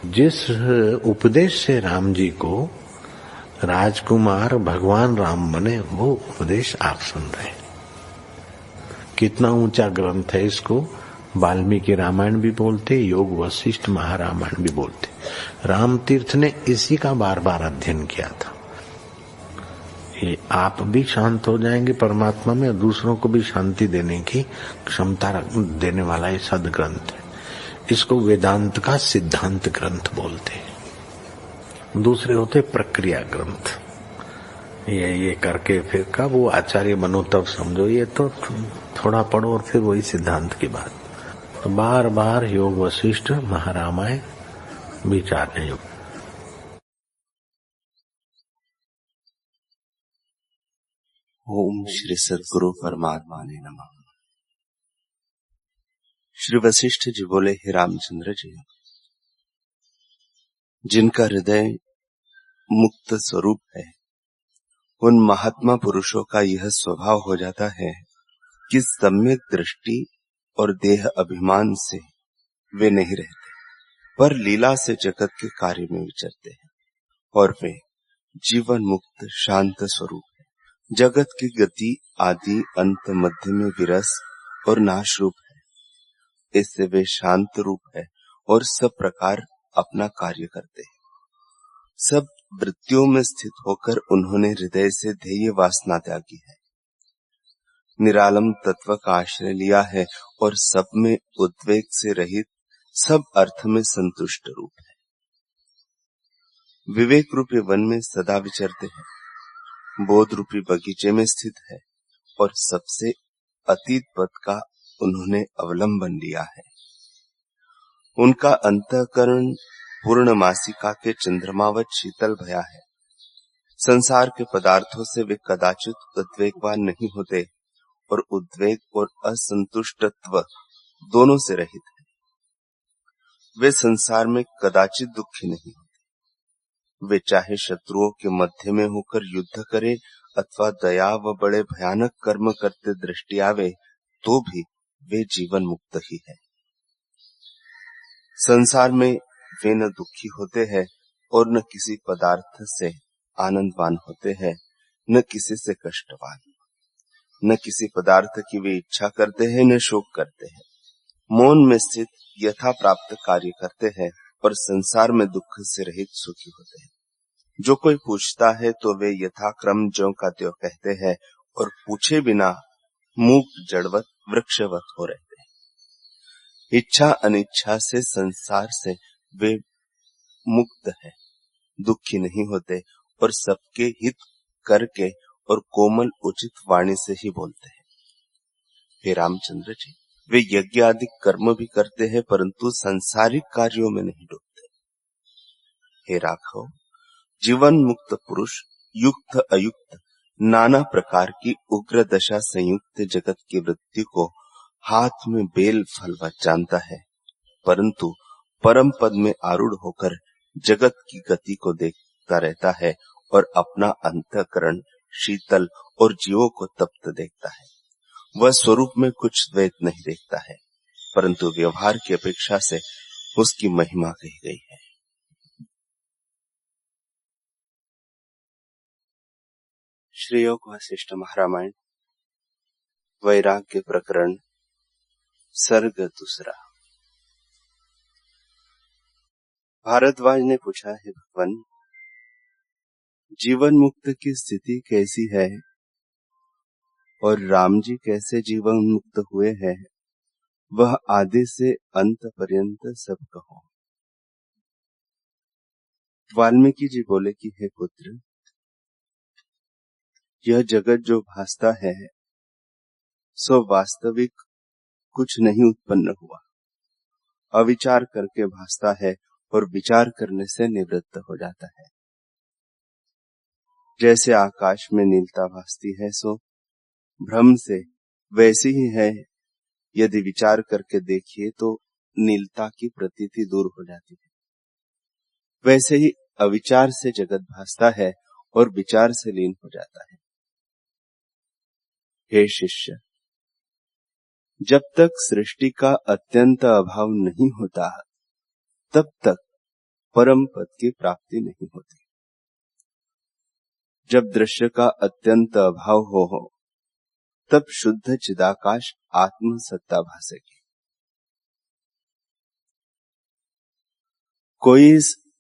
जिस उपदेश से राम जी को राजकुमार भगवान राम बने, वो उपदेश आप सुन रहे हैं। कितना ऊंचा ग्रंथ है, इसको वाल्मीकि रामायण भी बोलते, योग वशिष्ठ महारामायण भी बोलते। राम तीर्थ ने इसी का बार बार अध्ययन किया था। ये आप भी शांत हो जाएंगे परमात्मा में, और दूसरों को भी शांति देने की क्षमता देने वाला ये सदग्रंथ है। इसको वेदांत का सिद्धांत ग्रंथ बोलते हैं। दूसरे होते प्रक्रिया ग्रंथ। ये करके फिर कब वो आचार्य बनो तब समझो, ये तो थोड़ा पढ़ो और फिर वही सिद्धांत की बात। तो बार बार योग वशिष्ठ महारामायण विचारने योग। ओम श्री सद्गुरु परमात्मा ने नमः। श्री वशिष्ठ जी बोले, हे रामचंद्र जी, जिनका हृदय मुक्त स्वरूप है, उन महात्मा पुरुषों का यह स्वभाव हो जाता है कि सम्यक दृष्टि और देह अभिमान से वे नहीं रहते, पर लीला से जगत के कार्य में विचरते हैं, और वे जीवन मुक्त शांत स्वरूप है। जगत की गति आदि अंत मध्य में विरस और नाश रूप है। इससे वे शांत रूप है और सब प्रकार अपना कार्य करते हैं। सब वृत्तियों में स्थित होकर उन्होंने हृदय से ध्येय वासना त्यागी है, निरालम तत्व का आश्रय लिया है और सब में उद्वेग से रहित, सब अर्थ में संतुष्ट रूप है। विवेक रूपी वन में सदा विचरते हैं, बोध रूपी बगीचे में स्थित है, और सबसे अतीत पद का उन्होंने अवलंबन लिया है। उनका अंतःकरण पूर्णमासिका के चंद्रमावत शीतल भया है। संसार के पदार्थों से वे कदाचित उद्वेगवान नहीं होते, और उद्वेग और असंतुष्टत्व दोनों से रहित है। वे संसार में कदाचित दुखी नहीं होते। वे चाहे शत्रुओं के मध्य में होकर युद्ध करे अथवा दया व बड़े भयानक कर्म करते दृष्टि आवे, तो भी वे जीवन मुक्त ही है। संसार में वे न दुखी होते हैं और न किसी पदार्थ से आनंदवान होते हैं, न किसी से कष्टवान। न किसी पदार्थ की वे इच्छा करते हैं, न शोक करते हैं। मौन में स्थित यथा प्राप्त कार्य करते हैं और संसार में दुख से रहित सुखी होते हैं। जो कोई पूछता है तो वे यथाक्रम ज्यों का त्यों कहते हैं, और पूछे बिना मूक जड़वत वृक्षवत हो रहते हैं। इच्छा अनिच्छा से संसार से वे मुक्त है, दुखी नहीं होते, और सबके हित करके और कोमल उचित वाणी से ही बोलते हैं। हे रामचंद्र जी, वे यज्ञ आदि कर्म भी करते हैं, परंतु सांसारिक कार्यों में नहीं डूबते। हे राघव, जीवन मुक्त पुरुष युक्त अयुक्त नाना प्रकार की उग्र दशा संयुक्त जगत की वृत्ति को हाथ में बेल फलवत जानता है, परंतु परम पद में आरूढ़ होकर जगत की गति को देखता रहता है और अपना अंतःकरण शीतल और जीवों को तप्त देखता है। वह स्वरूप में कुछ द्वैत नहीं देखता है, परंतु व्यवहार की अपेक्षा से उसकी महिमा कही गई है। श्री योग वशिष्ठ महारामायण वैराग्य प्रकरण सर्ग दूसरा। भारद्वाज ने पूछा, है भगवान, जीवन मुक्त की स्थिति कैसी है और राम जी कैसे जीवन मुक्त हुए हैं, वह आदि से अंत पर्यंत सब कहो। वाल्मीकि जी बोले कि हे पुत्र, यह जगत जो भासता है सो वास्तविक कुछ नहीं उत्पन्न हुआ, अविचार करके भासता है और विचार करने से निवृत्त हो जाता है। जैसे आकाश में नीलता भासती है सो भ्रम से वैसी ही है, यदि विचार करके देखिए तो नीलता की प्रतीति दूर हो जाती है। वैसे ही अविचार से जगत भासता है और विचार से लीन हो जाता है। हे शिष्य, जब तक सृष्टि का अत्यंत अभाव नहीं होता, तब तक परम पद की प्राप्ति नहीं होती। जब दृश्य का अत्यंत अभाव हो तब शुद्ध चिदाकाश आत्म सत्ता भासेगी। कोई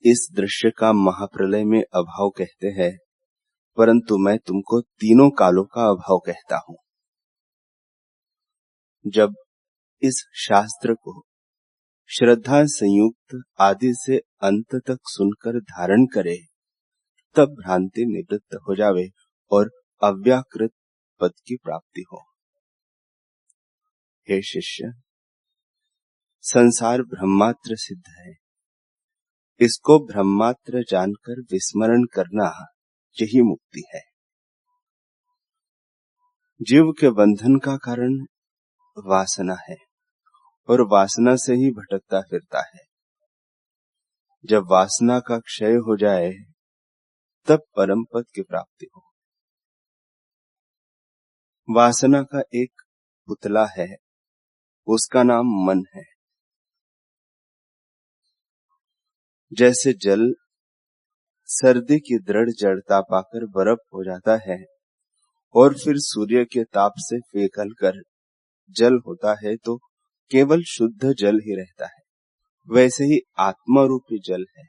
इस दृश्य का महाप्रलय में अभाव कहते हैं, परंतु मैं तुमको तीनों कालों का अभाव कहता हूं। जब इस शास्त्र को श्रद्धा संयुक्त आदि से अंत तक सुनकर धारण करे, तब भ्रांति निवृत्त हो जावे और अव्याकृत पद की प्राप्ति हो। हे शिष्य, संसार ब्रह्मात्र सिद्ध है। इसको ब्रह्मात्र जानकर विस्मरण करना, यही मुक्ति है। जीव के बंधन का कारण वासना है और वासना से ही भटकता फिरता है। जब वासना का क्षय हो जाए तब परम पद की प्राप्ति हो। वासना का एक पुतला है, उसका नाम मन है। जैसे जल सर्दी की दृढ़ जड़ता पाकर बर्फ हो जाता है और फिर सूर्य के ताप से पिघल कर जल होता है, तो केवल शुद्ध जल ही रहता है। वैसे ही आत्मा रूपी जल है,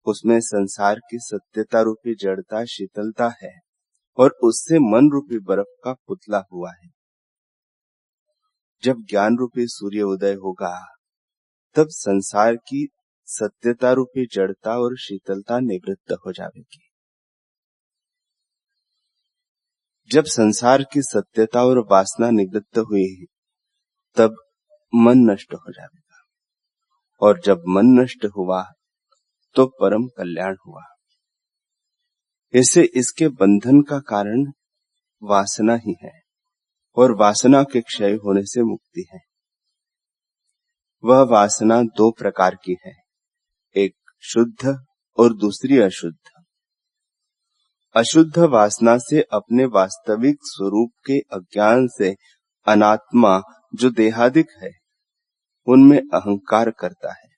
उसमें संसार की सत्यता रूपी जड़ता शीतलता है और उससे मन रूपी बर्फ का पुतला हुआ है। जब ज्ञान रूपी सूर्य उदय होगा तब संसार की सत्यता रूपी जड़ता और शीतलता निवृत्त हो जाएगी। जब संसार की सत्यता और वासना निवृत्त हुई तब मन नष्ट हो जाएगा और जब मन नष्ट हुआ तो परम कल्याण हुआ। इससे इसके बंधन का कारण वासना ही है और वासना के क्षय होने से मुक्ति है। वह वासना दो प्रकार की है, एक शुद्ध और दूसरी अशुद्ध। अशुद्ध वासना से अपने वास्तविक स्वरूप के अज्ञान से अनात्मा जो देहादिक है उनमें अहंकार करता है,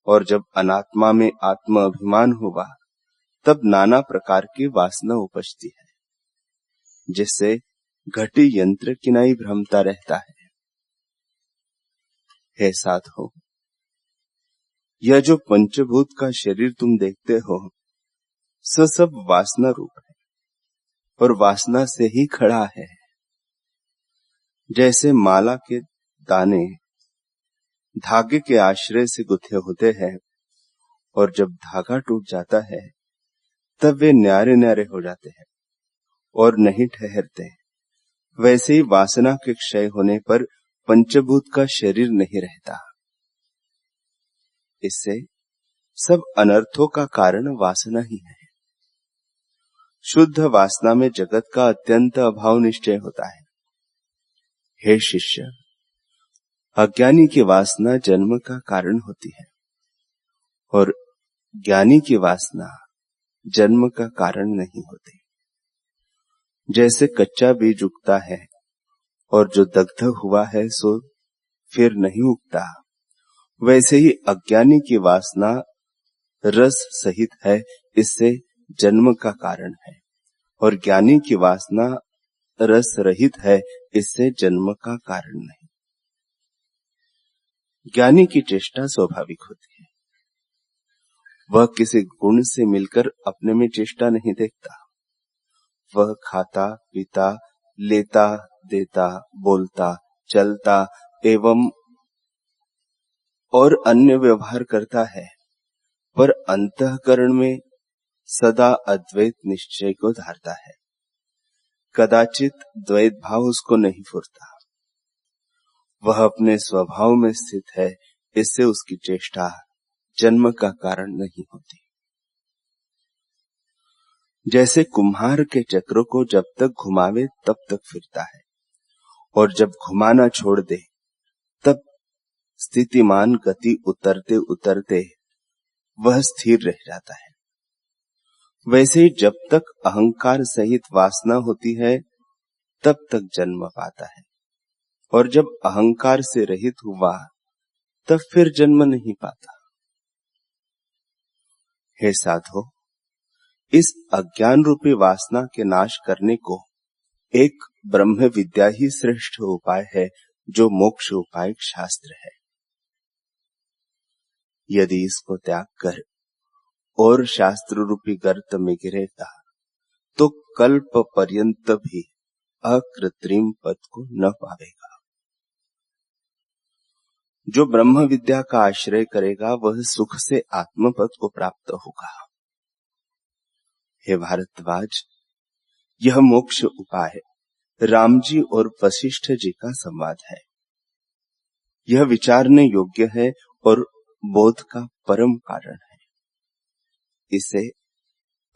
और जब अनात्मा में आत्म अभिमान हुआ तब नाना प्रकार की वासना उपजती है, जिससे घटी यंत्र किनाई भ्रमता रहता है। हे साधो, यह जो पंचभूत का शरीर तुम देखते हो सब वासना रूप है और वासना से ही खड़ा है। जैसे माला के दाने धागे के आश्रय से गुथे होते हैं और जब धागा टूट जाता है तब वे न्यारे न्यारे हो जाते हैं और नहीं ठहरते, वैसे ही वासना के क्षय होने पर पंचभूत का शरीर नहीं रहता। इससे सब अनर्थों का कारण वासना ही है। शुद्ध वासना में जगत का अत्यंत अभाव निश्चय होता है। हे शिष्य, अज्ञानी की वासना जन्म का कारण होती है और ज्ञानी की वासना जन्म का कारण नहीं होती। जैसे कच्चा बीज उगता है और जो दग्ध हुआ है सो फिर नहीं उगता, वैसे ही अज्ञानी की वासना रस सहित है, इससे जन्म का कारण है, और ज्ञानी की वासना रस रहित है, इससे जन्म का कारण नहीं। ज्ञानी की चेष्टा स्वाभाविक होती है। वह किसी गुण से मिलकर अपने में चेष्टा नहीं देखता। वह खाता पीता लेता देता बोलता चलता एवं और अन्य व्यवहार करता है, पर अंतःकरण में सदा अद्वैत निश्चय को धारता है। कदाचित द्वैत भाव उसको नहीं फुरता। वह अपने स्वभाव में स्थित है, इससे उसकी चेष्टा जन्म का कारण नहीं होती। जैसे कुम्हार के चक्र को जब तक घुमावे तब तक फिरता है, और जब घुमाना छोड़ दे तब स्थितिमान गति उतरते उतरते वह स्थिर रह जाता है। वैसे ही जब तक अहंकार सहित वासना होती है तब तक जन्म पाता है, और जब अहंकार से रहित हुआ तब फिर जन्म नहीं पाता। हे साधो, इस अज्ञान रूपी वासना के नाश करने को एक ब्रह्म विद्या ही श्रेष्ठ उपाय है, जो मोक्ष उपाय शास्त्र है। यदि इसको त्याग कर और शास्त्र रूपी गर्त में गिरेगा तो कल्प पर्यंत भी अकृत्रिम पद को न पावेगा। जो ब्रह्म विद्या का आश्रय करेगा वह सुख से आत्मपद को प्राप्त होगा। हे भारद्वाज, यह मोक्ष उपाय राम जी और वशिष्ठ जी का संवाद है। यह विचारने योग्य है और बोध का परम कारण है। इसे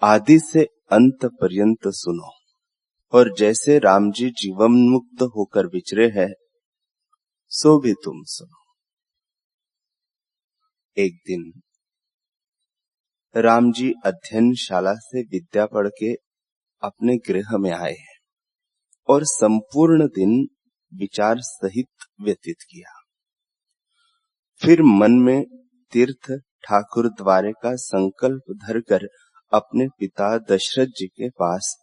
आदि से अंत पर्यंत सुनो और जैसे राम जी जीवन मुक्त होकर विचरे हैं, सो भी तुम सुनो। एक दिन राम जी अध्ययनशाला से विद्या पढ़ के अपने गृह में आए हैं और संपूर्ण दिन विचार सहित व्यतीत किया। फिर मन में तीर्थ ठाकुर द्वारे का संकल्प धरकर अपने पिता दशरथ जी के पास,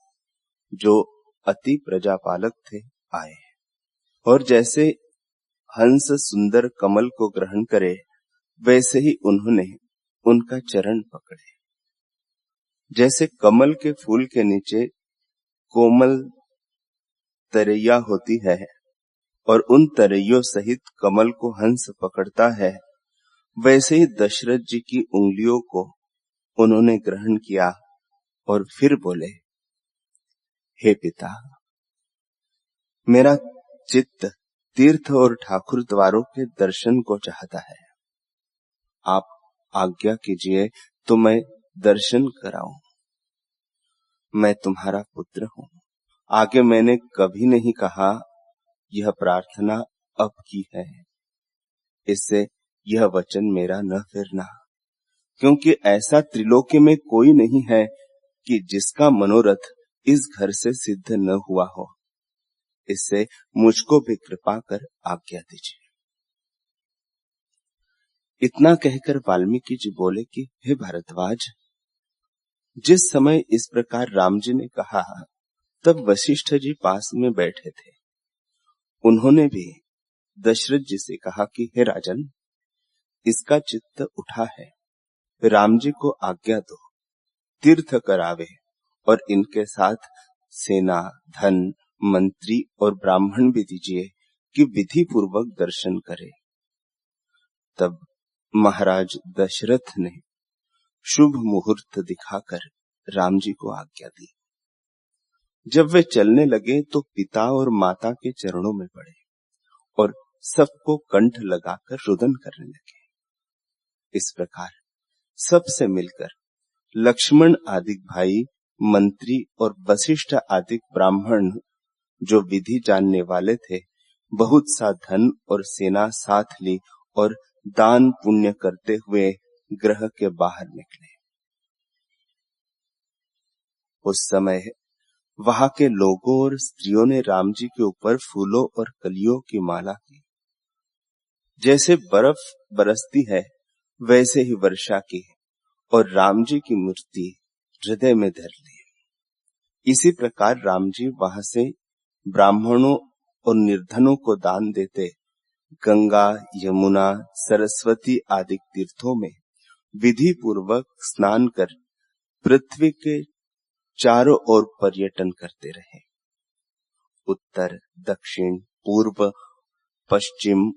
जो अति प्रजापालक थे, आए और जैसे हंस सुंदर कमल को ग्रहण करे वैसे ही उन्होंने उनका चरण पकड़े। जैसे कमल के फूल के नीचे कोमल तरैया होती है और उन तरैयों सहित कमल को हंस पकड़ता है, वैसे ही दशरथ जी की उंगलियों को उन्होंने ग्रहण किया और फिर बोले, हे पिता, मेरा चित्त तीर्थ और ठाकुर द्वारों के दर्शन को चाहता है। आप आज्ञा कीजिए तो मैं दर्शन कराऊं। मैं तुम्हारा पुत्र हूं। आगे मैंने कभी नहीं कहा यह प्रार्थना अब की है। इससे यह वचन मेरा न फेरना, क्योंकि ऐसा त्रिलोकी में कोई नहीं है कि जिसका मनोरथ इस घर से सिद्ध न हुआ हो। इससे मुझको भी कृपा कर आज्ञा दीजिए। इतना कहकर वाल्मीकि जी बोले कि हे भारद्वाज, जिस समय इस प्रकार राम जी ने कहा तब वशिष्ठ जी पास में बैठे थे। उन्होंने भी दशरथ जी से कहा कि हे राजन, इसका चित्त उठा है, राम जी को आज्ञा दो, तीर्थ करावे और इनके साथ सेना, धन, मंत्री और ब्राह्मण भी दीजिए कि विधि पूर्वक दर्शन करे। तब महाराज दशरथ ने शुभ मुहूर्त दिखाकर राम जी को आज्ञा दी। जब वे चलने लगे तो पिता और माता के चरणों में पड़े और सबको कंठ लगाकर रुदन करने लगे। इस प्रकार सबसे मिलकर लक्ष्मण आदि भाई, मंत्री और वशिष्ठ आदि ब्राह्मण, जो विधि जानने वाले थे, बहुत सा धन और सेना साथ ली और दान पुण्य करते हुए ग्रह के बाहर निकले। उस समय वहां के लोगों और स्त्रियों ने राम जी के ऊपर फूलों और कलियों की माला की। जैसे बर्फ बरसती है वैसे ही वर्षा की और राम जी की मूर्ति हृदय में धर ली। इसी प्रकार राम जी वहां से ब्राह्मणों और निर्धनों को दान देते गंगा, यमुना, सरस्वती आदि तीर्थों में विधि पूर्वक स्नान कर पृथ्वी के चारों ओर पर्यटन करते रहे। उत्तर, दक्षिण, पूर्व, पश्चिम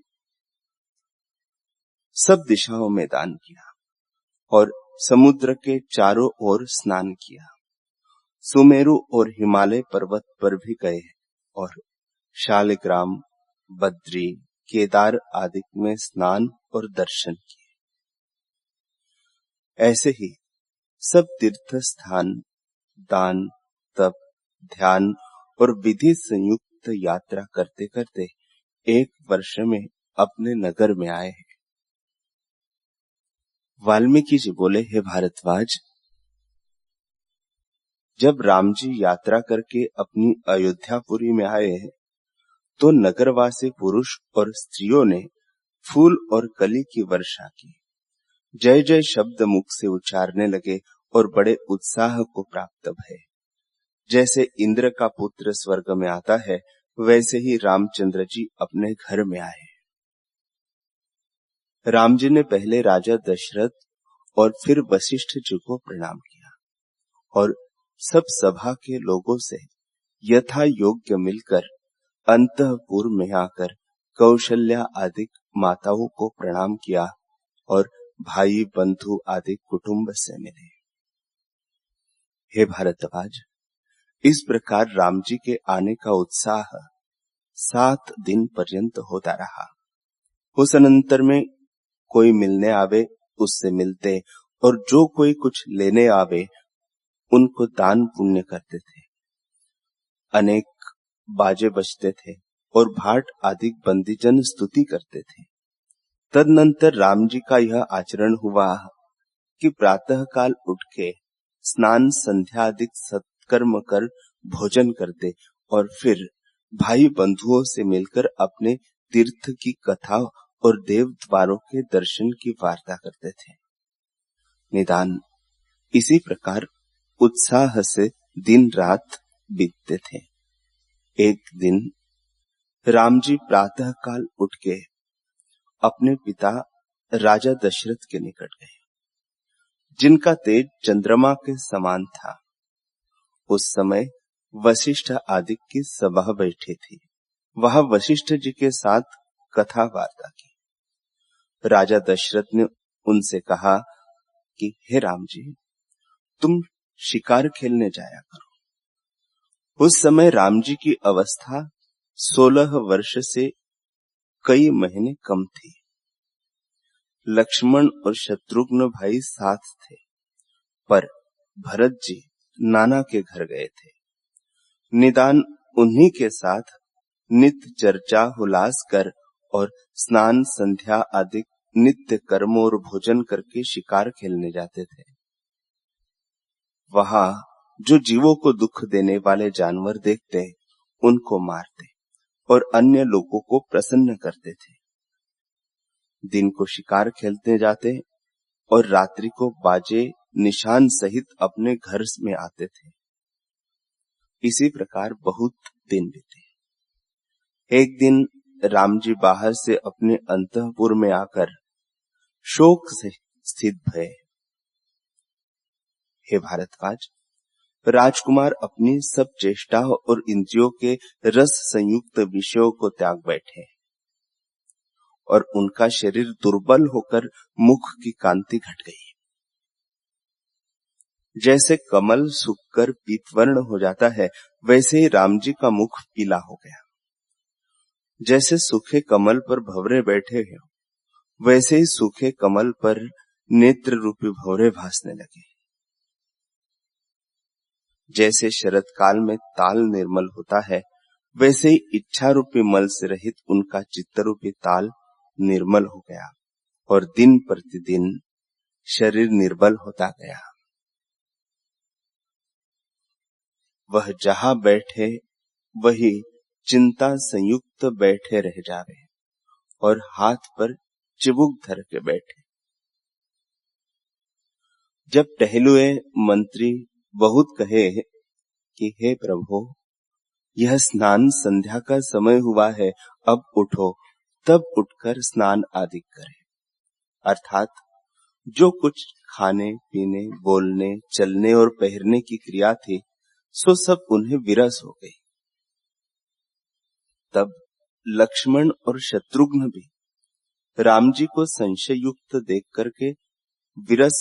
सब दिशाओं में दान किया और समुद्र के चारों ओर स्नान किया। सुमेरु और हिमालय पर्वत पर भी गए और शालिग्राम, बद्री, केदार आदि में स्नान और दर्शन किए। ऐसे ही सब तीर्थ स्थान दान, तप, ध्यान और विधि संयुक्त यात्रा करते करते एक वर्ष में अपने नगर में आए हैं। वाल्मीकि जी बोले, हे भारद्वाज, जब राम जी यात्रा करके अपनी अयोध्यापुरी में आए हैं तो नगरवासी पुरुष और स्त्रियों ने फूल और कली की वर्षा की। जय जय शब्द मुख से उच्चारने लगे और बड़े उत्साह को प्राप्त भये। जैसे इंद्र का पुत्र स्वर्ग में आता है, वैसे ही रामचंद्र जी अपने घर में आए। राम जी ने पहले राजा दशरथ और फिर वशिष्ठ जी को प्रणाम किया और सब सभा के लोगों से यथा योग्य मिलकर अंतःपुर में आकर कौशल्या आदि माताओं को प्रणाम किया और भाई बंधु आदि कुटुंब से मिले। हे भारतवाज, इस प्रकार राम जी के आने का उत्साह 7 दिन पर्यंत होता रहा। उस अनंतर में कोई मिलने आवे उससे मिलते और जो कोई कुछ लेने आवे उनको दान पुण्य करते थे। अनेक बाजे बजते थे और भाट आदि बंदीजन स्तुति करते थे। तदनंतर राम जी का यह आचरण हुआ कि प्रातः काल उठ के स्नान संध्या आदि सत्कर्म कर भोजन करते और फिर भाई बंधुओं से मिलकर अपने तीर्थ की कथा और देव द्वारों के दर्शन की वार्ता करते थे। निदान इसी प्रकार उत्साह से दिन रात बीतते थे। एक दिन राम जी प्रातः काल उठ के अपने पिता राजा दशरथ के निकट गए, जिनका तेज चंद्रमा के समान था। उस समय वशिष्ठ आदि की सभा बैठी थी। वह वशिष्ठ जी के साथ कथा वार्ता की। राजा दशरथ ने उनसे कहा कि हे राम जी, तुम शिकार खेलने जाया करो। उस समय राम जी की अवस्था 16 वर्ष से कई महीने कम थी। लक्ष्मण और शत्रुघ्न भाई साथ थे, पर भरत जी नाना के घर गए थे। निदान उन्हीं के साथ नित्य चर्चा हुलास कर और स्नान संध्या आदि नित्य कर्म और भोजन करके शिकार खेलने जाते थे। वहां जो जीवों को दुख देने वाले जानवर देखते उनको मारते और अन्य लोगों को प्रसन्न करते थे। दिन को शिकार खेलते जाते और रात्रि को बाजे निशान सहित अपने घर में आते थे। इसी प्रकार बहुत दिन बीते। एक दिन राम जी बाहर से अपने अंतःपुर में आकर शोक से स्थित भये। हे भारतवाज, राजकुमार अपनी सब चेष्टा और इंद्रियों के रस संयुक्त विषयों को त्याग बैठे और उनका शरीर दुर्बल होकर मुख की कांति घट गई। जैसे कमल सूखकर पीतवर्ण हो जाता है, वैसे ही राम जी का मुख पीला हो गया। जैसे सूखे कमल पर भंवरे बैठे हैं, वैसे ही सूखे कमल पर नेत्र रूपी भंवरे भासने लगे। जैसे शरद काल में ताल निर्मल होता है, वैसे ही इच्छा रूपी मल से रहित उनका चित्त रूपी ताल निर्मल हो गया और दिन प्रतिदिन शरीर निर्बल होता गया। वह जहां बैठे वही चिंता संयुक्त बैठे रह जावे और हाथ पर चिबुक धर के बैठे। जब टहलुए मंत्री बहुत कहे कि हे प्रभु, यह स्नान संध्या का समय हुआ है, अब उठो, तब उठकर स्नान आदि करें। अर्थात जो कुछ खाने पीने बोलने चलने और पहनने की क्रिया थी, सो सब उन्हें विरस हो गई। तब लक्ष्मण और शत्रुघ्न भी राम जी को संशय युक्त देख करके विरस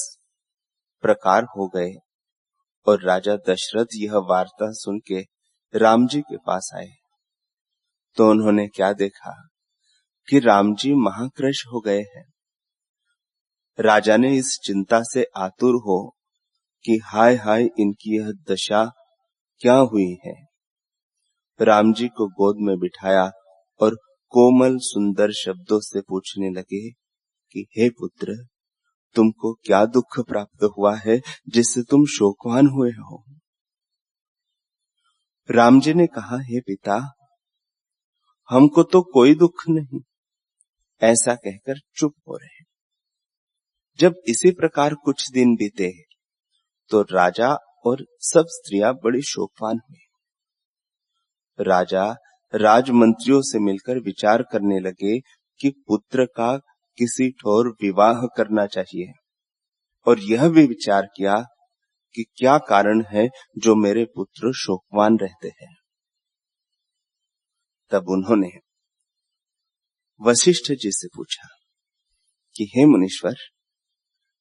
प्रकार हो गए और राजा दशरथ यह वार्ता सुन के राम जी के पास आए तो उन्होंने क्या देखा कि राम जी महाकृश हो गए हैं। राजा ने इस चिंता से आतुर हो कि हाय हाय, इनकी यह दशा क्या हुई है। राम जी को गोद में बिठाया और कोमल सुंदर शब्दों से पूछने लगे कि हे पुत्र, तुमको क्या दुख प्राप्त हुआ है जिससे तुम शोकवान हुए हो। राम जी ने कहा, हे पिता, हमको तो कोई दुख नहीं। ऐसा कहकर चुप हो रहे। जब इसी प्रकार कुछ दिन बीते तो राजा और सब स्त्रियां बड़ी शोकवान हुई। राजा राजमंत्रियों से मिलकर विचार करने लगे कि पुत्र का किसी ठोर विवाह करना चाहिए, और यह भी विचार किया कि क्या कारण है जो मेरे पुत्र शोकवान रहते हैं। तब उन्होंने वशिष्ठ जी से पूछा कि हे मुनीश्वर,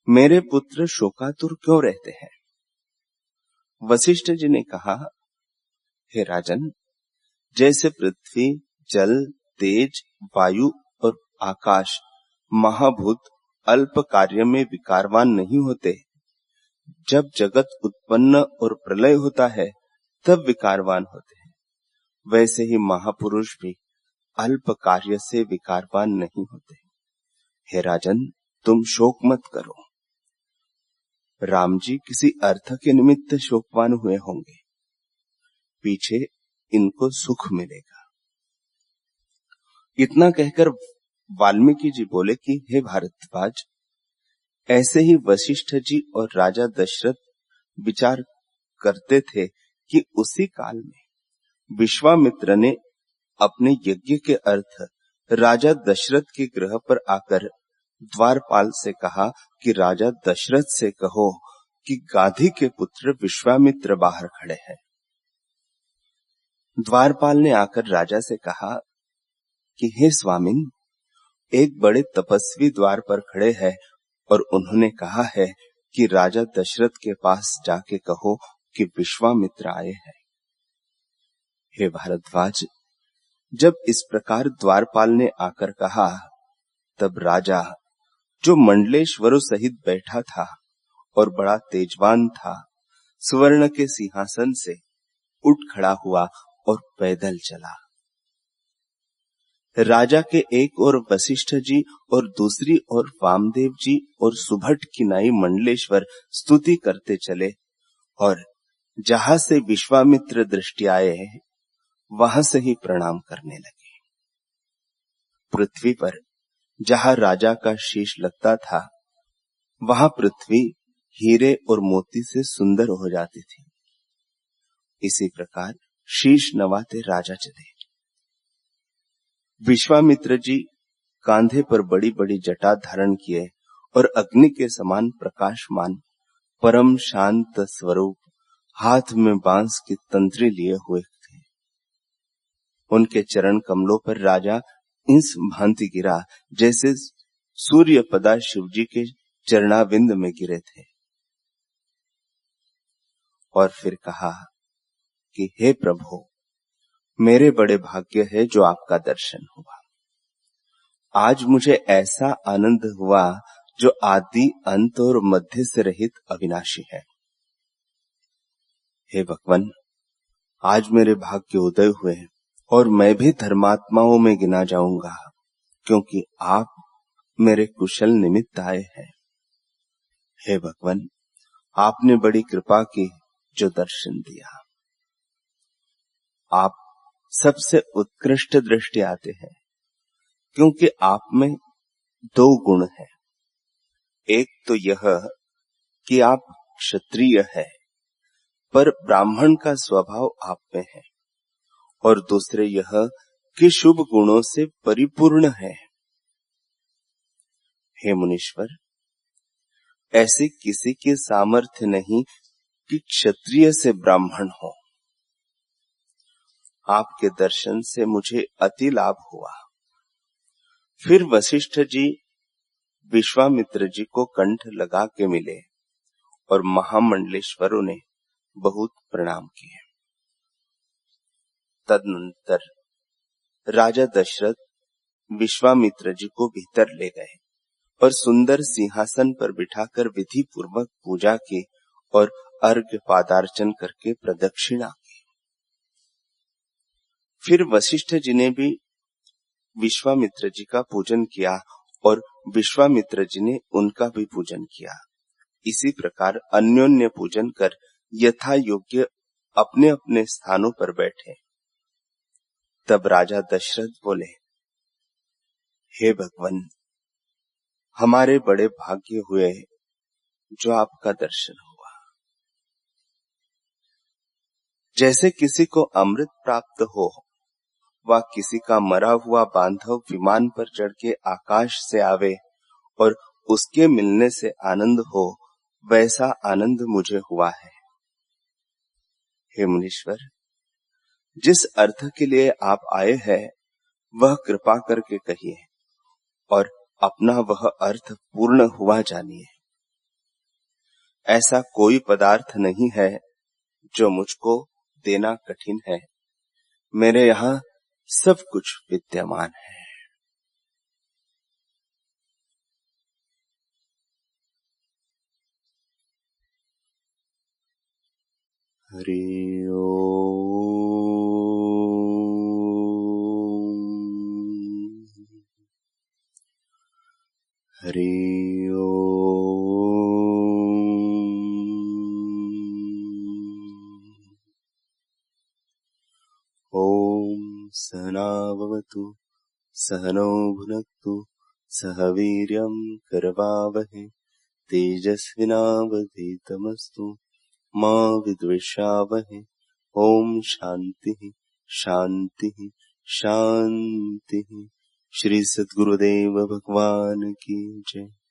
मेरे पुत्र शोकातुर क्यों रहते हैं? वशिष्ठ जी ने कहा, हे राजन, जैसे पृथ्वी, जल, तेज, वायु और आकाश महाभूत अल्प कार्य में विकारवान नहीं होते, जब जगत उत्पन्न और प्रलय होता है तब विकारवान होते हैं, वैसे ही महापुरुष भी अल्प कार्य से विकारवान नहीं होते। हे राजन, तुम शोक मत करो। राम जी किसी अर्थ के निमित्त शोकवान हुए होंगे, पीछे इनको सुख मिलेगा। इतना कहकर वाल्मीकि जी बोले कि हे भारद्वाज, ऐसे ही वशिष्ठ जी और राजा दशरथ विचार करते थे कि उसी काल में विश्वामित्र ने अपने यज्ञ के अर्थ राजा दशरथ के गृह पर आकर द्वारपाल से कहा कि राजा दशरथ से कहो कि गाधी के पुत्र विश्वामित्र बाहर खड़े हैं। द्वारपाल ने आकर राजा से कहा कि हे स्वामिन, एक बड़े तपस्वी द्वार पर खड़े हैं और उन्होंने कहा है कि राजा दशरथ के पास जाके कहो कि विश्वामित्र आए हैं। हे भारद्वाज, जब इस प्रकार द्वारपाल ने आकर कहा, तब राजा, जो मंडलेश्वरों सहित बैठा था और बड़ा तेजवान था, सुवर्ण के सिंहासन से उठ खड़ा हुआ और पैदल चला। राजा के एक ओर वशिष्ठ जी और दूसरी ओर वामदेव जी और सुभट किनाई मंडलेश्वर स्तुति करते चले, और जहां से विश्वामित्र दृष्टि आए वहां से ही प्रणाम करने लगे। पृथ्वी पर जहां राजा का शीश लगता था, वहां पृथ्वी हीरे और मोती से सुंदर हो जाती थी। इसी प्रकार शीश नवाते राजा चले। विश्वामित्र जी कांधे पर बड़ी बड़ी जटा धारण किए और अग्नि के समान प्रकाशमान परम शांत स्वरूप हाथ में बांस की तंत्री लिए हुए थे। उनके चरण कमलों पर राजा इस भांति गिरा जैसे सूर्य पदा शिव जी के चरणाविंद में गिरे थे, और फिर कहा कि हे प्रभु, मेरे बड़े भाग्य है जो आपका दर्शन हुआ। आज मुझे ऐसा आनंद हुआ जो आदि अंत और मध्य से रहित अविनाशी है। हे भगवान, आज मेरे भाग्य उदय हुए और मैं भी धर्मात्माओं में गिना जाऊंगा, क्योंकि आप मेरे कुशल निमित्त आए हैं। हे भगवान, आपने बड़ी कृपा की जो दर्शन दिया। आप सबसे उत्कृष्ट दृष्टि आते हैं, क्योंकि आप में दो गुण हैं। एक तो यह कि आप क्षत्रिय है, पर ब्राह्मण का स्वभाव आप में है, और दूसरे यह कि शुभ गुणों से परिपूर्ण है। हे मुनीश्वर, ऐसे किसी के सामर्थ्य नहीं कि क्षत्रिय से ब्राह्मण हो। आपके दर्शन से मुझे अति लाभ हुआ। फिर वशिष्ठ जी विश्वामित्र जी को कंठ लगा के मिले और महामंडलेश्वरों ने बहुत प्रणाम किए। तदनंतर राजा दशरथ विश्वामित्र जी को भीतर ले गए और सुंदर सिंहासन पर बिठाकर विधि पूर्वक पूजा की और अर्घ्य पादार्चन करके प्रदक्षिणा की। फिर वशिष्ठ जी ने भी विश्वामित्र जी का पूजन किया और विश्वामित्र जी ने उनका भी पूजन किया। इसी प्रकार अन्योन्य पूजन कर यथा योग्य अपने अपने स्थानों पर बैठे। तब राजा दशरथ बोले, हे भगवान, हमारे बड़े भाग्य हुए जो आपका दर्शन हुआ। जैसे किसी को अमृत प्राप्त हो व किसी का मरा हुआ बांधव विमान पर चढ़ के आकाश से आवे और उसके मिलने से आनंद हो, वैसा आनंद मुझे हुआ है। हे मुनीश्वर, जिस अर्थ के लिए आप आए हैं वह कृपा करके कहिए और अपना वह अर्थ पूर्ण हुआ जानिए। ऐसा कोई पदार्थ नहीं है जो मुझको देना कठिन है। मेरे यहाँ सब कुछ विद्यमान है। हरि ओम। हरि ओम। ओम सहना भवतु सहनौ भुनक्तु सह वीर्यं करवावहै तेजस्विनावधीतमस्तु मा विद्विषावहै। ओम शांति शांति शांति। श्री सद्गुरुदेव भगवान की जय।